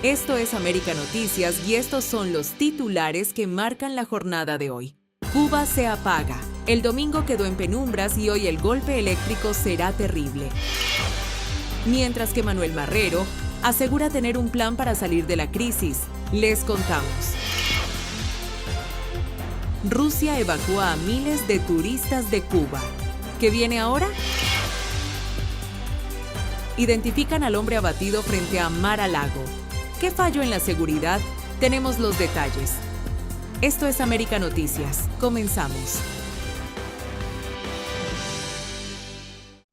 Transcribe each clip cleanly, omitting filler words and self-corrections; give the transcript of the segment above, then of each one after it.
Esto es América Noticias y estos son los titulares que marcan la jornada de hoy. Cuba se apaga. El domingo quedó en penumbras y hoy el golpe eléctrico será terrible. Mientras que Manuel Marrero asegura tener un plan para salir de la crisis. Les contamos. Rusia evacúa a miles de turistas de Cuba. ¿Qué viene ahora? Identifican al hombre abatido frente a Mar-a-Lago. ¿Qué fallo en la seguridad? Tenemos los detalles. Esto es América Noticias. Comenzamos.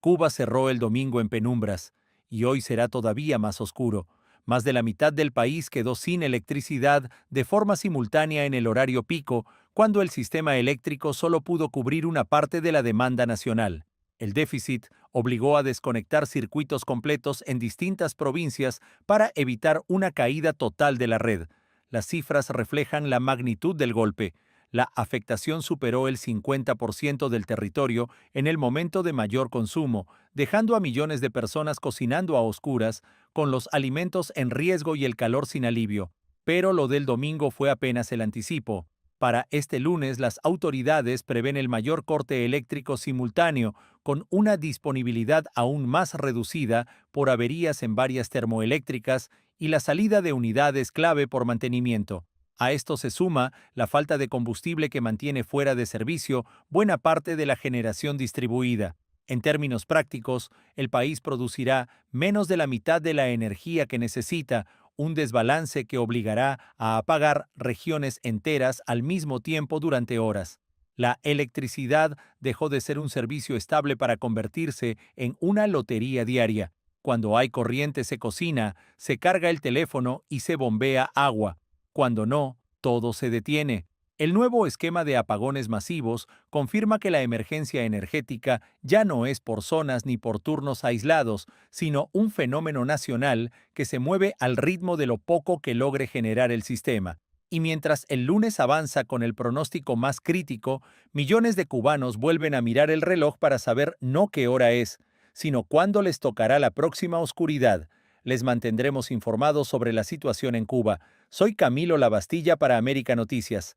Cuba cerró el domingo en penumbras y hoy será todavía más oscuro. Más de la mitad del país quedó sin electricidad de forma simultánea en el horario pico, cuando el sistema eléctrico solo pudo cubrir una parte de la demanda nacional. El déficit obligó a desconectar circuitos completos en distintas provincias para evitar una caída total de la red. Las cifras reflejan la magnitud del golpe. La afectación superó el 50% del territorio en el momento de mayor consumo, dejando a millones de personas cocinando a oscuras, con los alimentos en riesgo y el calor sin alivio. Pero lo del domingo fue apenas el anticipo. Para este lunes, las autoridades prevén el mayor corte eléctrico simultáneo, con una disponibilidad aún más reducida por averías en varias termoeléctricas y la salida de unidades clave por mantenimiento. A esto se suma la falta de combustible que mantiene fuera de servicio buena parte de la generación distribuida. En términos prácticos, el país producirá menos de la mitad de la energía que necesita, un desbalance que obligará a apagar regiones enteras al mismo tiempo durante horas. La electricidad dejó de ser un servicio estable para convertirse en una lotería diaria. Cuando hay corriente se cocina, se carga el teléfono y se bombea agua. Cuando no, todo se detiene. El nuevo esquema de apagones masivos confirma que la emergencia energética ya no es por zonas ni por turnos aislados, sino un fenómeno nacional que se mueve al ritmo de lo poco que logre generar el sistema. Y mientras el lunes avanza con el pronóstico más crítico, millones de cubanos vuelven a mirar el reloj para saber no qué hora es, sino cuándo les tocará la próxima oscuridad. Les mantendremos informados sobre la situación en Cuba. Soy Camilo Labastilla para América Noticias.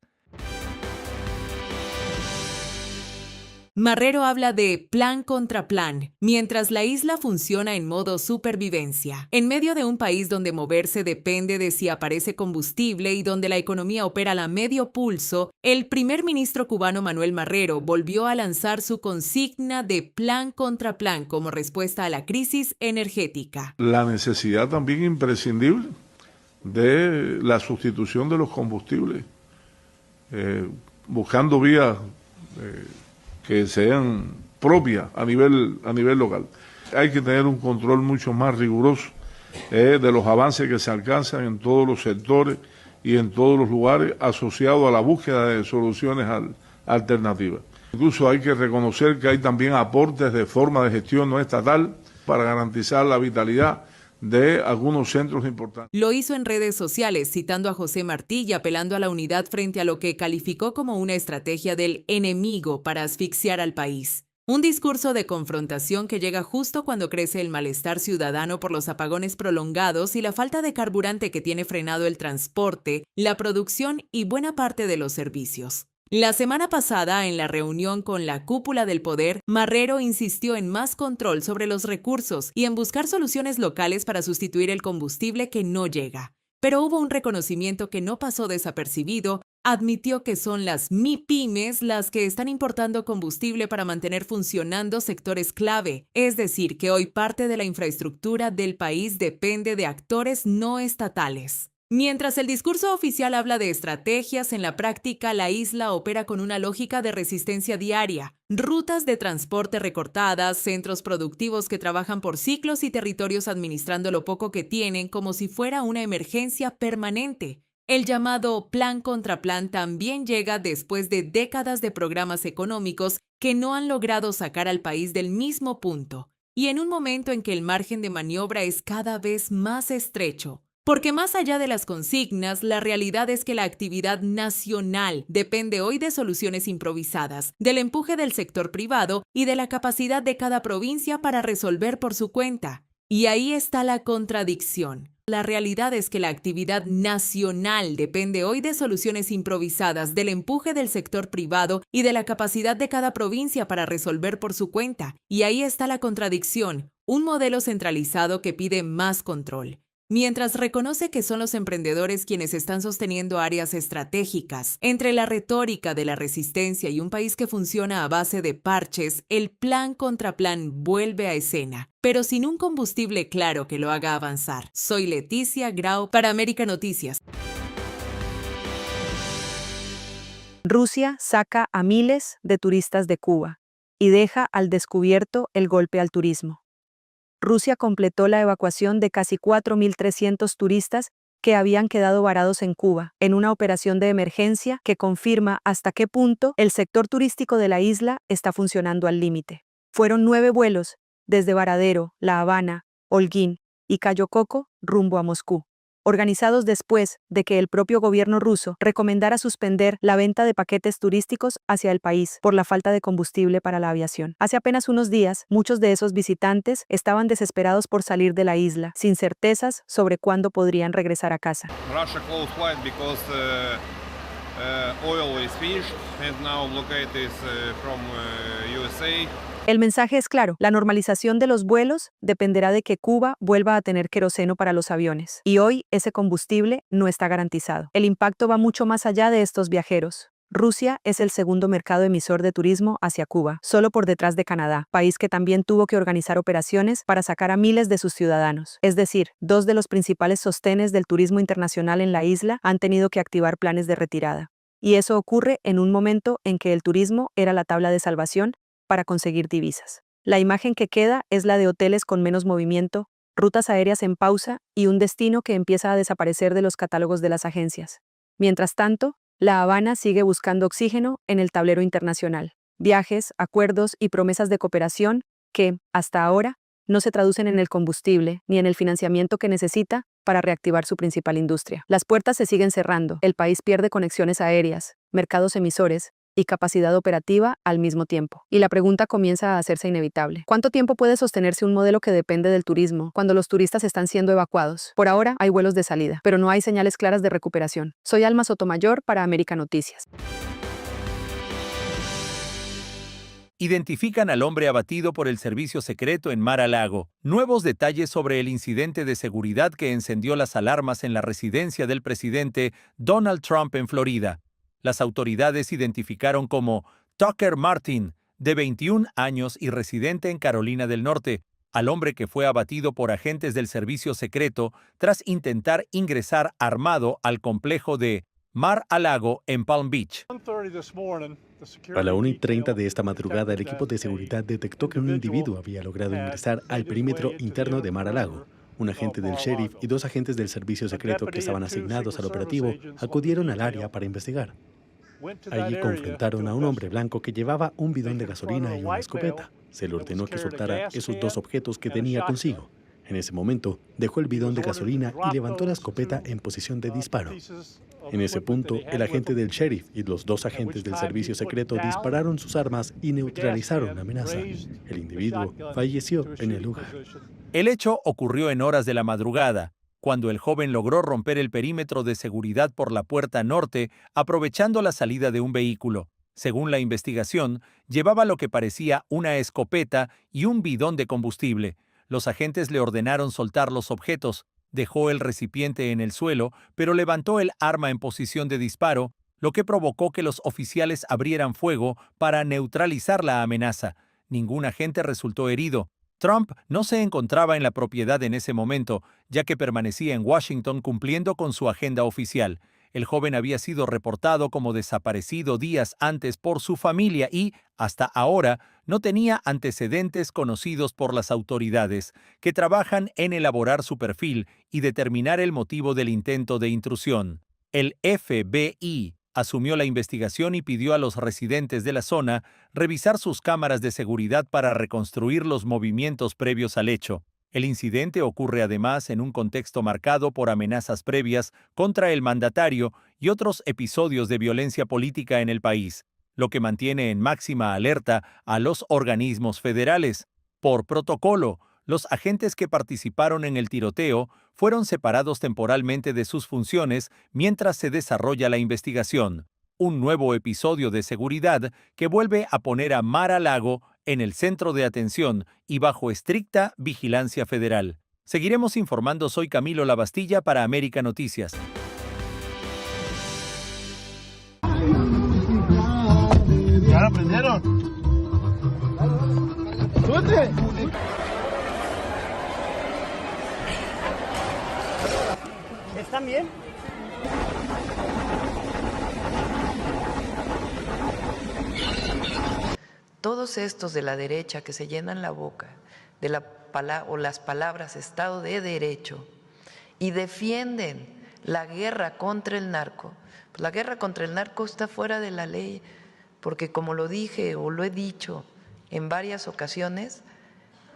Marrero habla de plan contra plan, mientras la isla funciona en modo supervivencia. En medio de un país donde moverse depende de si aparece combustible y donde la economía opera a medio pulso, el primer ministro cubano Manuel Marrero volvió a lanzar su consigna de plan contra plan como respuesta a la crisis energética. La necesidad también imprescindible de la sustitución de los combustibles, buscando vías que sean propias a nivel local. Hay que tener un control mucho más riguroso de los avances que se alcanzan en todos los sectores y en todos los lugares, asociado a la búsqueda de soluciones alternativas. Incluso hay que reconocer que hay también aportes de forma de gestión no estatal para garantizar la vitalidad de algunos centros importantes. Lo hizo en redes sociales, citando a José Martí y apelando a la unidad frente a lo que calificó como una estrategia del enemigo para asfixiar al país. Un discurso de confrontación que llega justo cuando crece el malestar ciudadano por los apagones prolongados y la falta de carburante que tiene frenado el transporte, la producción y buena parte de los servicios. La semana pasada, en la reunión con la cúpula del poder, Marrero insistió en más control sobre los recursos y en buscar soluciones locales para sustituir el combustible que no llega. Pero hubo un reconocimiento que no pasó desapercibido. Admitió que son las MIPYMES las que están importando combustible para mantener funcionando sectores clave, es decir, que hoy parte de la infraestructura del país depende de actores no estatales. Mientras el discurso oficial habla de estrategias, en la práctica la isla opera con una lógica de resistencia diaria. Rutas de transporte recortadas, centros productivos que trabajan por ciclos y territorios administrando lo poco que tienen como si fuera una emergencia permanente. El llamado plan contra plan también llega después de décadas de programas económicos que no han logrado sacar al país del mismo punto, y en un momento en que el margen de maniobra es cada vez más estrecho. Porque más allá de las consignas, la realidad es que la actividad nacional depende hoy de soluciones improvisadas, del empuje del sector privado y de la capacidad de cada provincia para resolver por su cuenta. Y ahí está la contradicción. La realidad es que la actividad nacional depende hoy de soluciones improvisadas, del empuje del sector privado y de la capacidad de cada provincia para resolver por su cuenta. Y ahí está la contradicción, un modelo centralizado que pide más control, mientras reconoce que son los emprendedores quienes están sosteniendo áreas estratégicas. Entre la retórica de la resistencia y un país que funciona a base de parches, el plan contra plan vuelve a escena, pero sin un combustible claro que lo haga avanzar. Soy Leticia Grau para América Noticias. Rusia saca a miles de turistas de Cuba y deja al descubierto el golpe al turismo. Rusia completó la evacuación de casi 4.300 turistas que habían quedado varados en Cuba, en una operación de emergencia que confirma hasta qué punto el sector turístico de la isla está funcionando al límite. Fueron 9 vuelos, desde Varadero, La Habana, Holguín y Cayo Coco, rumbo a Moscú, organizados después de que el propio gobierno ruso recomendara suspender la venta de paquetes turísticos hacia el país por la falta de combustible para la aviación. Hace apenas unos días, muchos de esos visitantes estaban desesperados por salir de la isla, sin certezas sobre cuándo podrían regresar a casa. Russia closed flight because oil is finished and now blockade is from USA. El mensaje es claro, la normalización de los vuelos dependerá de que Cuba vuelva a tener queroseno para los aviones, y hoy ese combustible no está garantizado. El impacto va mucho más allá de estos viajeros. Rusia es el segundo mercado emisor de turismo hacia Cuba, solo por detrás de Canadá, país que también tuvo que organizar operaciones para sacar a miles de sus ciudadanos. Es decir, 2 de los principales sostenes del turismo internacional en la isla han tenido que activar planes de retirada. Y eso ocurre en un momento en que el turismo era la tabla de salvación para conseguir divisas. La imagen que queda es la de hoteles con menos movimiento, rutas aéreas en pausa y un destino que empieza a desaparecer de los catálogos de las agencias. Mientras tanto, La Habana sigue buscando oxígeno en el tablero internacional. Viajes, acuerdos y promesas de cooperación que, hasta ahora, no se traducen en el combustible ni en el financiamiento que necesita para reactivar su principal industria. Las puertas se siguen cerrando, el país pierde conexiones aéreas, mercados emisores y capacidad operativa al mismo tiempo. Y la pregunta comienza a hacerse inevitable. ¿Cuánto tiempo puede sostenerse un modelo que depende del turismo cuando los turistas están siendo evacuados? Por ahora hay vuelos de salida, pero no hay señales claras de recuperación. Soy Alma Sotomayor para América Noticias. Identifican al hombre abatido por el servicio secreto en Mar-a-Lago. Nuevos detalles sobre el incidente de seguridad que encendió las alarmas en la residencia del presidente Donald Trump en Florida. Las autoridades identificaron como Tucker Martin, de 21 años y residente en Carolina del Norte, al hombre que fue abatido por agentes del servicio secreto tras intentar ingresar armado al complejo de Mar-a-Lago en Palm Beach. A la 1:30 de esta madrugada, el equipo de seguridad detectó que un individuo había logrado ingresar al perímetro interno de Mar-a-Lago. Un agente del sheriff y 2 agentes del servicio secreto que estaban asignados al operativo acudieron al área para investigar. Allí confrontaron a un hombre blanco que llevaba un bidón de gasolina y una escopeta. Se le ordenó que soltara esos 2 objetos que tenía consigo. En ese momento, dejó el bidón de gasolina y levantó la escopeta en posición de disparo. En ese punto, el agente del sheriff y los 2 agentes del servicio secreto dispararon sus armas y neutralizaron la amenaza. El individuo falleció en el lugar. El hecho ocurrió en horas de la madrugada, cuando el joven logró romper el perímetro de seguridad por la puerta norte, aprovechando la salida de un vehículo. Según la investigación, llevaba lo que parecía una escopeta y un bidón de combustible. Los agentes le ordenaron soltar los objetos. Dejó el recipiente en el suelo, pero levantó el arma en posición de disparo, lo que provocó que los oficiales abrieran fuego para neutralizar la amenaza. Ningún agente resultó herido. Trump no se encontraba en la propiedad en ese momento, ya que permanecía en Washington cumpliendo con su agenda oficial. El joven había sido reportado como desaparecido días antes por su familia y, hasta ahora, no tenía antecedentes conocidos por las autoridades, que trabajan en elaborar su perfil y determinar el motivo del intento de intrusión. El FBI asumió la investigación y pidió a los residentes de la zona revisar sus cámaras de seguridad para reconstruir los movimientos previos al hecho. El incidente ocurre además en un contexto marcado por amenazas previas contra el mandatario y otros episodios de violencia política en el país, lo que mantiene en máxima alerta a los organismos federales. Por protocolo, los agentes que participaron en el tiroteo fueron separados temporalmente de sus funciones mientras se desarrolla la investigación. Un nuevo episodio de seguridad que vuelve a poner a Mar-a-Lago en el centro de atención y bajo estricta vigilancia federal. Seguiremos informando. Soy Camilo Lavastilla para América Noticias. ¿Ya la prendieron? ¡Súbete! ¿Están bien? Todos estos de la derecha que se llenan la boca de las palabras Estado de Derecho y defienden la guerra contra el narco, pues la guerra contra el narco está fuera de la ley, porque como lo dije o lo he dicho en varias ocasiones,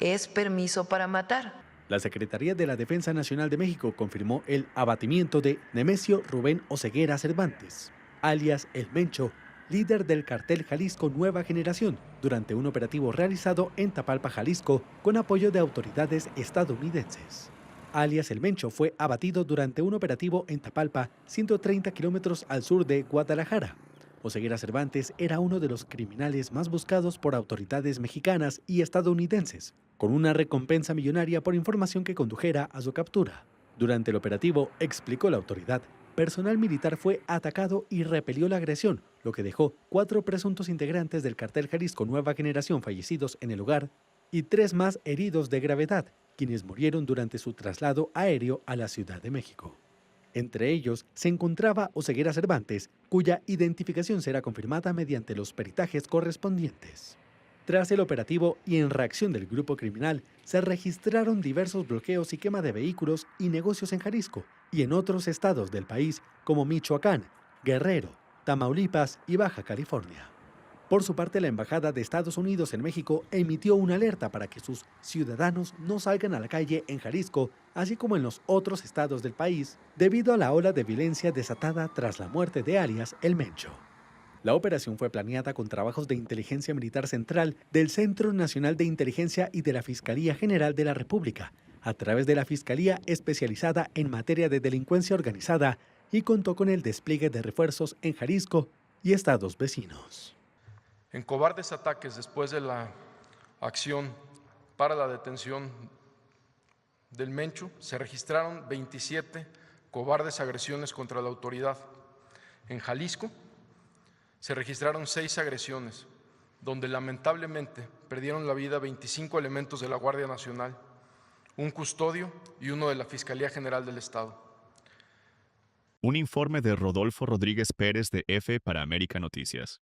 es permiso para matar. La Secretaría de la Defensa Nacional de México confirmó el abatimiento de Nemesio Rubén Oseguera Cervantes, alias El Mencho, líder del cartel Jalisco Nueva Generación, durante un operativo realizado en Tapalpa, Jalisco, con apoyo de autoridades estadounidenses. Alias El Mencho fue abatido durante un operativo en Tapalpa, 130 kilómetros al sur de Guadalajara. Oseguera Cervantes era uno de los criminales más buscados por autoridades mexicanas y estadounidenses, con una recompensa millonaria por información que condujera a su captura. Durante el operativo, explicó la autoridad, personal militar fue atacado y repelió la agresión, lo que dejó 4 presuntos integrantes del cartel Jalisco Nueva Generación fallecidos en el lugar y 3 más heridos de gravedad, quienes murieron durante su traslado aéreo a la Ciudad de México. Entre ellos se encontraba Oseguera Cervantes, cuya identificación será confirmada mediante los peritajes correspondientes. Tras el operativo y en reacción del grupo criminal, se registraron diversos bloqueos y quema de vehículos y negocios en Jalisco y en otros estados del país como Michoacán, Guerrero, Tamaulipas y Baja California. Por su parte, la Embajada de Estados Unidos en México emitió una alerta para que sus ciudadanos no salgan a la calle en Jalisco, así como en los otros estados del país, debido a la ola de violencia desatada tras la muerte de alias El Mencho. La operación fue planeada con trabajos de inteligencia militar central del Centro Nacional de Inteligencia y de la Fiscalía General de la República, a través de la Fiscalía especializada en materia de delincuencia organizada, y contó con el despliegue de refuerzos en Jalisco y estados vecinos. En cobardes ataques después de la acción para la detención del Mencho, se registraron 27 cobardes agresiones contra la autoridad. En Jalisco se registraron 6 agresiones, donde lamentablemente perdieron la vida 25 elementos de la Guardia Nacional, un custodio y uno de la Fiscalía General del Estado. Un informe de Rodolfo Rodríguez Pérez de F para América Noticias.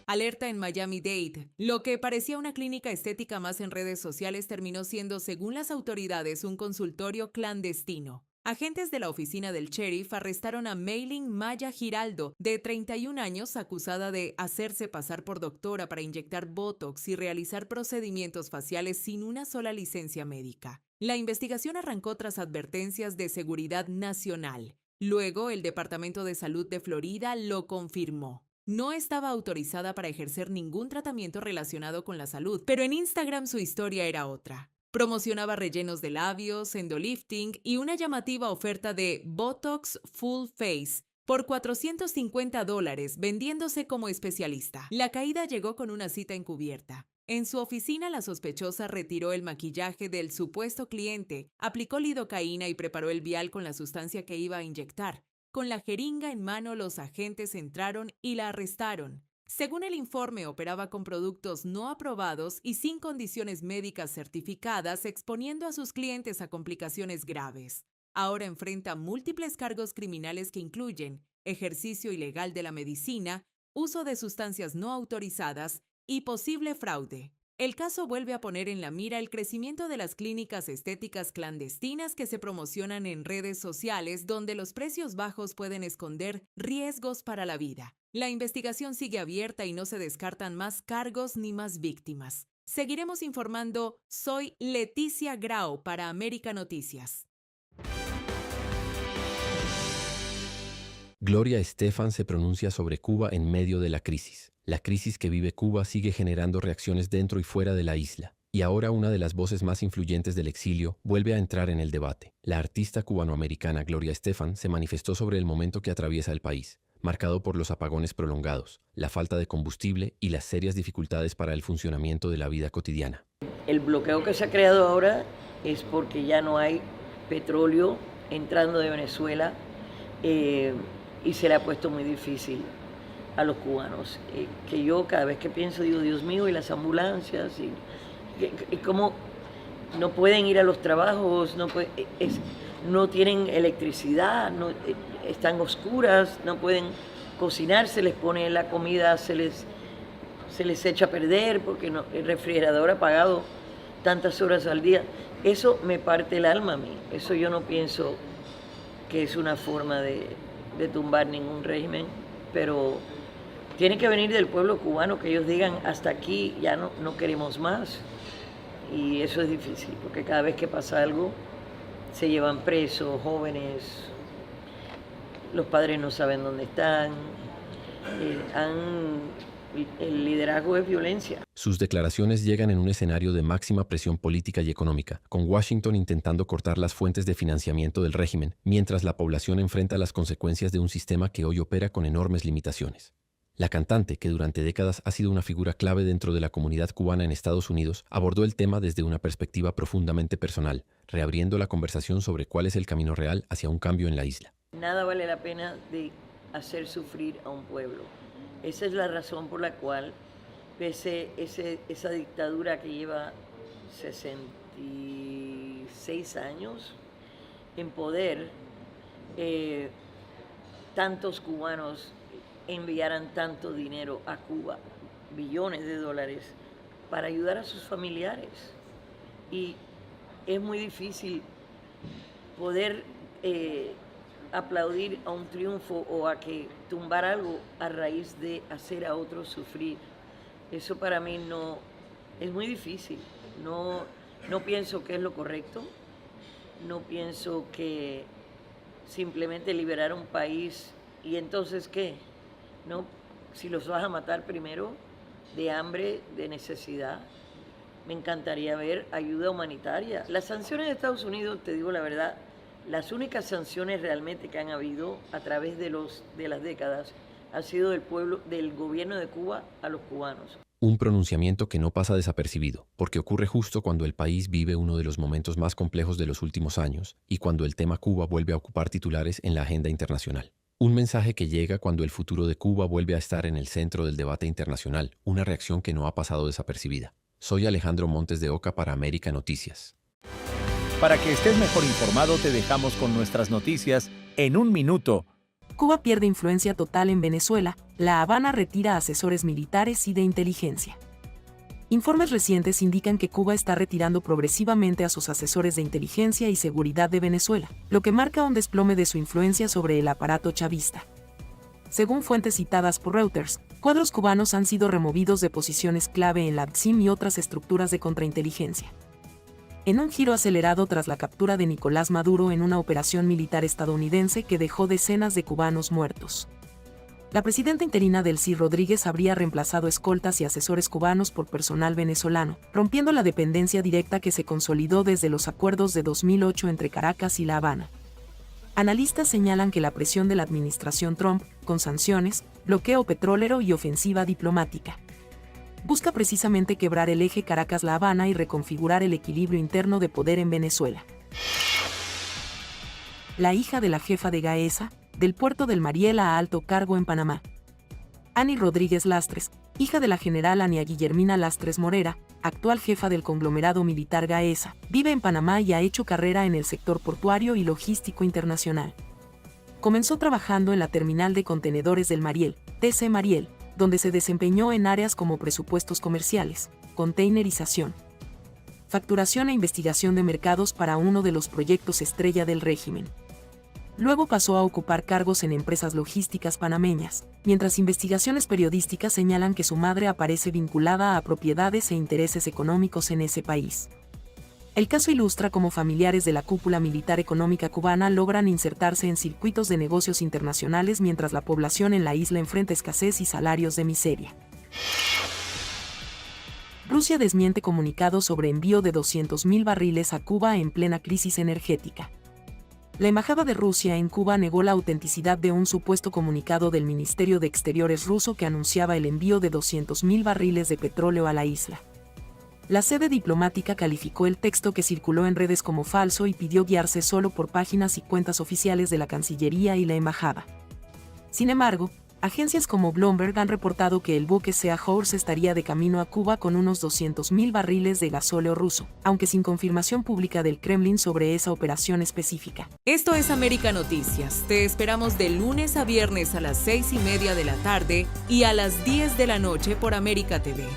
Alerta en Miami-Dade. Lo que parecía una clínica estética más en redes sociales terminó siendo, según las autoridades, un consultorio clandestino. Agentes de la oficina del sheriff arrestaron a Maylin Maya Giraldo, de 31 años, acusada de hacerse pasar por doctora para inyectar Botox y realizar procedimientos faciales sin una sola licencia médica. La investigación arrancó tras advertencias de seguridad nacional. Luego, el Departamento de Salud de Florida lo confirmó. No estaba autorizada para ejercer ningún tratamiento relacionado con la salud, pero en Instagram su historia era otra. Promocionaba rellenos de labios, endolifting y una llamativa oferta de Botox Full Face por $450, vendiéndose como especialista. La caída llegó con una cita encubierta. En su oficina, la sospechosa retiró el maquillaje del supuesto cliente, aplicó lidocaína y preparó el vial con la sustancia que iba a inyectar. Con la jeringa en mano, los agentes entraron y la arrestaron. Según el informe, operaba con productos no aprobados y sin condiciones médicas certificadas, exponiendo a sus clientes a complicaciones graves. Ahora enfrenta múltiples cargos criminales que incluyen ejercicio ilegal de la medicina, uso de sustancias no autorizadas y posible fraude. El caso vuelve a poner en la mira el crecimiento de las clínicas estéticas clandestinas que se promocionan en redes sociales, donde los precios bajos pueden esconder riesgos para la vida. La investigación sigue abierta y no se descartan más cargos ni más víctimas. Seguiremos informando. Soy Leticia Grau para América Noticias. Gloria Estefan se pronuncia sobre Cuba en medio de la crisis. La crisis que vive Cuba sigue generando reacciones dentro y fuera de la isla, y ahora una de las voces más influyentes del exilio vuelve a entrar en el debate. La artista cubanoamericana Gloria Estefan se manifestó sobre el momento que atraviesa el país, marcado por los apagones prolongados, la falta de combustible y las serias dificultades para el funcionamiento de la vida cotidiana. El bloqueo que se ha creado ahora es porque ya no hay petróleo entrando de Venezuela y se le ha puesto muy difícil a los cubanos. Que yo cada vez que pienso digo, Dios mío, y las ambulancias, y cómo no pueden ir a los trabajos, no tienen electricidad, están oscuras, no pueden cocinar, se les pone la comida, se les echa a perder porque el refrigerador apagado tantas horas al día. Eso me parte el alma a mí. Eso yo no pienso que es una forma de tumbar ningún régimen, pero tiene que venir del pueblo cubano que ellos digan hasta aquí, ya no queremos más. Y eso es difícil, porque cada vez que pasa algo se llevan presos, jóvenes, los padres no saben dónde están, el liderazgo es violencia. Sus declaraciones llegan en un escenario de máxima presión política y económica, con Washington intentando cortar las fuentes de financiamiento del régimen, mientras la población enfrenta las consecuencias de un sistema que hoy opera con enormes limitaciones. La cantante, que durante décadas ha sido una figura clave dentro de la comunidad cubana en Estados Unidos, abordó el tema desde una perspectiva profundamente personal, reabriendo la conversación sobre cuál es el camino real hacia un cambio en la isla. Nada vale la pena de hacer sufrir a un pueblo. Esa es la razón por la cual, pese esa dictadura que lleva 66 años en poder, tantos cubanos enviaran tanto dinero a Cuba, billones de dólares, para ayudar a sus familiares. Y es muy difícil poder aplaudir a un triunfo o a que tumbar algo a raíz de hacer a otros sufrir. Eso para mí no es muy difícil. No pienso que es lo correcto. No pienso que simplemente liberar un país y entonces ¿qué? No, si los vas a matar primero de hambre, de necesidad. Me encantaría ver ayuda humanitaria. Las sanciones de Estados Unidos, te digo la verdad, las únicas sanciones realmente que han habido a través de las décadas ha sido del gobierno de Cuba a los cubanos. Un pronunciamiento que no pasa desapercibido, porque ocurre justo cuando el país vive uno de los momentos más complejos de los últimos años y cuando el tema Cuba vuelve a ocupar titulares en la agenda internacional. Un mensaje que llega cuando el futuro de Cuba vuelve a estar en el centro del debate internacional, una reacción que no ha pasado desapercibida. Soy Alejandro Montes de Oca para América Noticias. Para que estés mejor informado, te dejamos con nuestras noticias en un minuto. Cuba pierde influencia total en Venezuela, La Habana retira asesores militares y de inteligencia. Informes recientes indican que Cuba está retirando progresivamente a sus asesores de inteligencia y seguridad de Venezuela, lo que marca un desplome de su influencia sobre el aparato chavista. Según fuentes citadas por Reuters, cuadros cubanos han sido removidos de posiciones clave en la APSIM y otras estructuras de contrainteligencia. En un giro acelerado tras la captura de Nicolás Maduro en una operación militar estadounidense que dejó decenas de cubanos muertos. La presidenta interina Delcy Rodríguez habría reemplazado escoltas y asesores cubanos por personal venezolano, rompiendo la dependencia directa que se consolidó desde los acuerdos de 2008 entre Caracas y La Habana. Analistas señalan que la presión de la administración Trump, con sanciones, bloqueo petrolero y ofensiva diplomática, busca precisamente quebrar el eje Caracas-La Habana y reconfigurar el equilibrio interno de poder en Venezuela. La hija de la jefa de Gaesa, del puerto del Mariel a alto cargo en Panamá. Ani Rodríguez Lastres, hija de la general Ania Guillermina Lastres Morera, actual jefa del conglomerado militar Gaesa, vive en Panamá y ha hecho carrera en el sector portuario y logístico internacional. Comenzó trabajando en la terminal de contenedores del Mariel, TC Mariel, donde se desempeñó en áreas como presupuestos comerciales, containerización, facturación e investigación de mercados para uno de los proyectos estrella del régimen. Luego pasó a ocupar cargos en empresas logísticas panameñas, mientras investigaciones periodísticas señalan que su madre aparece vinculada a propiedades e intereses económicos en ese país. El caso ilustra cómo familiares de la cúpula militar económica cubana logran insertarse en circuitos de negocios internacionales mientras la población en la isla enfrenta escasez y salarios de miseria. Rusia desmiente comunicado sobre envío de 200.000 barriles a Cuba en plena crisis energética. La Embajada de Rusia en Cuba negó la autenticidad de un supuesto comunicado del Ministerio de Exteriores ruso que anunciaba el envío de 200.000 barriles de petróleo a la isla. La sede diplomática calificó el texto que circuló en redes como falso y pidió guiarse solo por páginas y cuentas oficiales de la Cancillería y la Embajada. Sin embargo, agencias como Bloomberg han reportado que el buque Sea Horse estaría de camino a Cuba con unos 200.000 barriles de gasóleo ruso, aunque sin confirmación pública del Kremlin sobre esa operación específica. Esto es América Noticias. Te esperamos de lunes a viernes a las 6:30 de la tarde y a las 10 de la noche por América TV.